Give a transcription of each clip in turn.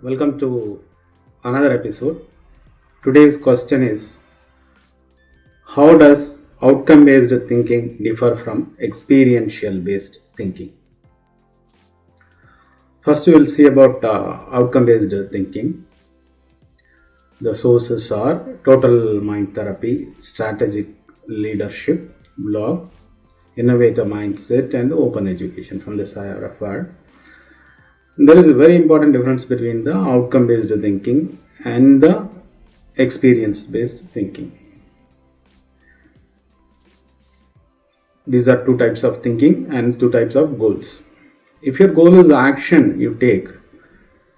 Welcome to another episode. Today's question is, how does outcome based thinking differ from experiential based thinking? First, we will see about outcome based thinking. The sources are Total Mind Therapy, Strategic Leadership blog, Innovator Mindset, and Open Education. From this I have referred. There is a very important difference between the outcome based thinking and the experience based thinking. These are two types of thinking and two types of goals. If your goal is action you take,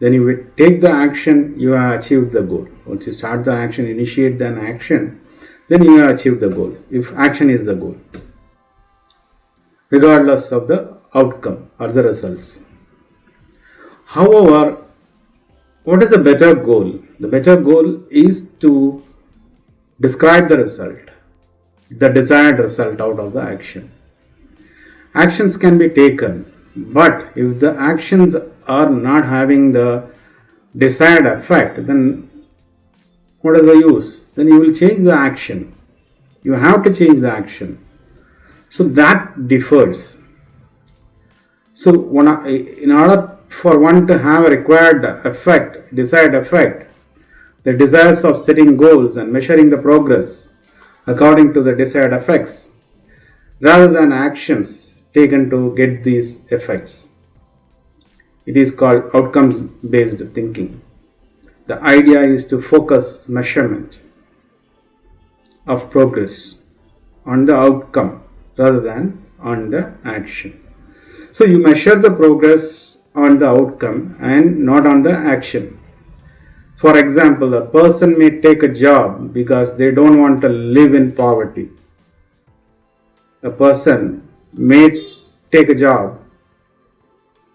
then you take the action, you have achieved the goal. Once you start the action, initiate an action, then you have achieved the goal. If action is the goal, regardless of the outcome or the results. However, what is a better goal? The better goal is to describe the result, the desired result out of the action. Actions can be taken, but if the actions are not having the desired effect, then what is the use? Then you will change the action. You have to change the action. So that differs. So in order for one to have a required effect, desired effect, the desires of setting goals and measuring the progress according to the desired effects, rather than actions taken to get these effects. It is called outcomes based thinking. The idea is to focus measurement of progress on the outcome rather than on the action. So you measure the progress on the outcome and not on the action. For example, a person may take a job because they don't want to live in poverty. A person may take a job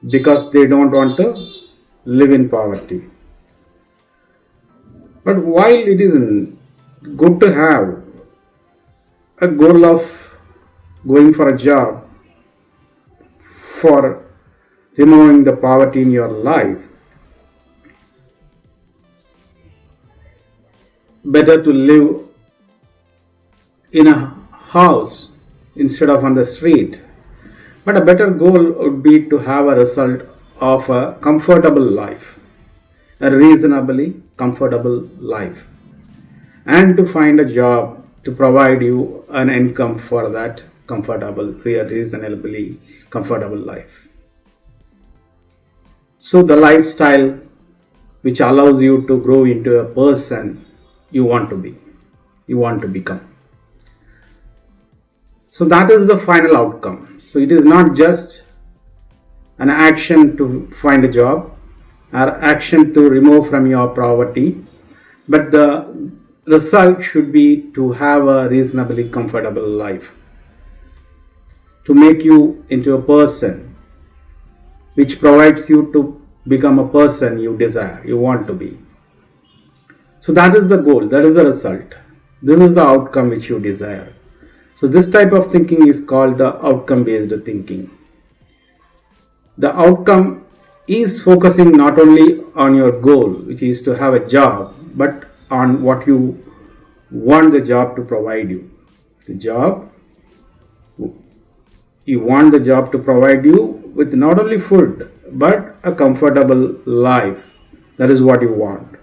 because they don't want to live in poverty. But while it is good to have a goal of going for a job for removing the poverty in your life, better to live in a house instead of on the street. But a better goal would be to have a result of a comfortable life, a reasonably comfortable life, and to find a job to provide you an income for that reasonably comfortable life. So the lifestyle which allows you to grow into a person you want to be, you want to become. So that is the final outcome. So it is not just an action to find a job or action to remove from your poverty, but the result should be to have a reasonably comfortable life, to make you into a person which provides you to become a person you desire, you want to be. So that is the goal, that is the result. This is the outcome which you desire. So this type of thinking is called the outcome based thinking. The outcome is focusing not only on your goal, which is to have a job, but on what you want the job to provide you. You want the job to provide you with not only food, but a comfortable life. That is what you want.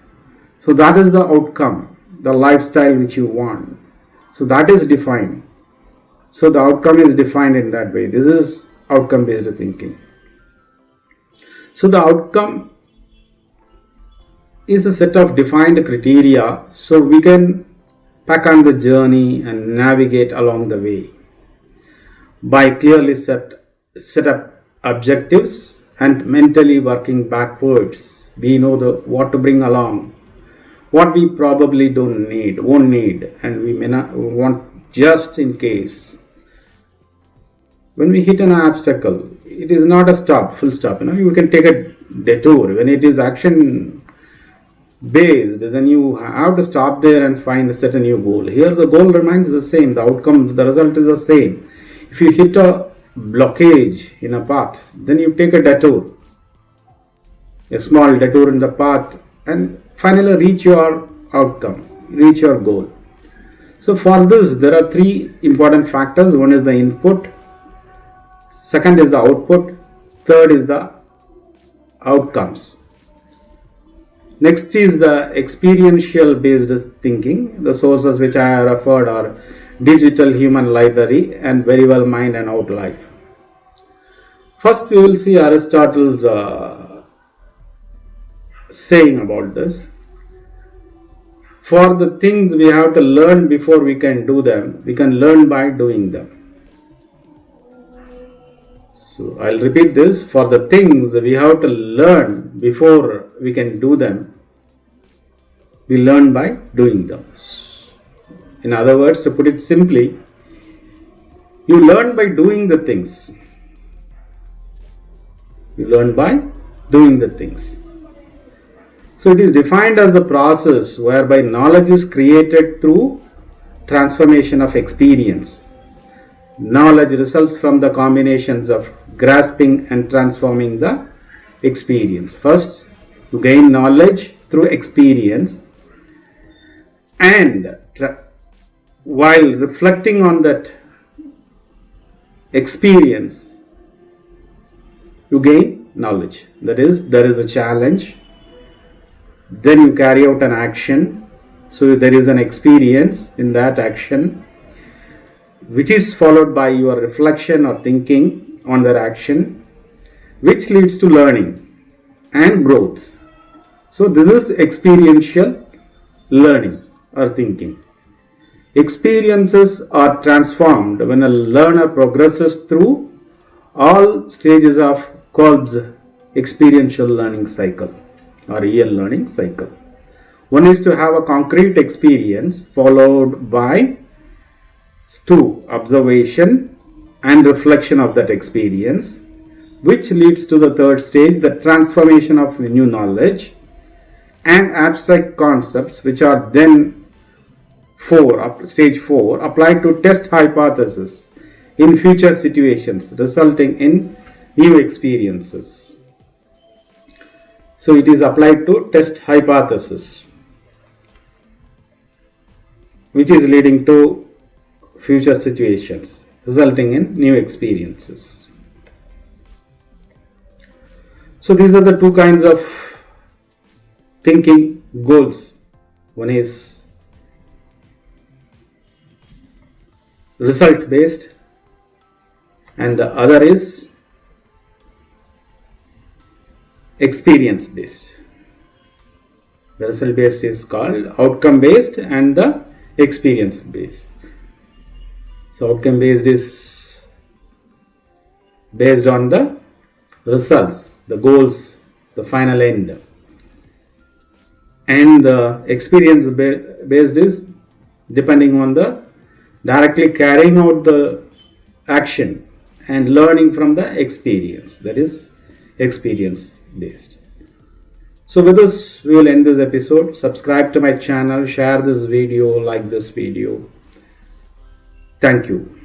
So that is the outcome, the lifestyle which you want. So that is defined. So the outcome is defined in that way. This is outcome based thinking. So the outcome is a set of defined criteria so we can pack on the journey and navigate along the way by clearly set up objectives and mentally working backwards. We know what to bring along, what we probably won't need, and we may not want just in case. When we hit an obstacle, it is not a full stop. You can take a detour. When it is action based, then you have to stop there and set a new goal. Here the goal remains the same, the outcome, the result is the same. If you hit a blockage in a path, then you take a detour. a small detour in the path, and finally reach your outcome, reach your goal. So for this, there are three important factors. One is the input, second is the output, third is the outcomes. Next is the experiential based thinking. The sources which I have referred are digital human library and very well mind and out life. First we will see Aristotle's saying about this. For the things we have to learn before we can do them, we can learn by doing them. So I'll repeat this. For the things we have to learn before we can do them, we learn by doing them. In other words, to put it simply, you learn by doing the things. You learn by doing the things. So it is defined as a process whereby knowledge is created through transformation of experience. Knowledge results from the combinations of grasping and transforming the experience. First, you gain knowledge through experience, and while reflecting on that experience, you gain knowledge. That is, there is a challenge. Then you carry out an action. So there is an experience in that action, which is followed by your reflection or thinking on that action, which leads to learning and growth. So this is experiential learning or thinking. Experiences are transformed when a learner progresses through all stages of Kolb's experiential learning cycle or real learning cycle. One is to have a concrete experience followed by 2. Observation and reflection of that experience, which leads to the third stage, the transformation of new knowledge and abstract concepts, which are then stage 4, applied to test hypothesis in future situations, resulting in new experiences. So it is applied to test hypothesis, which is leading to future situations, resulting in new experiences. So these are the two kinds of thinking goals. One is result based and the other is experience based. The result based is called outcome based and the experience based. So outcome based is based on the results, the goals, the final end, and the experience based is depending on the directly carrying out the action and learning from the experience, that is experience based. So with this we will end this episode. Subscribe to my channel, share this video, like this video. Thank you.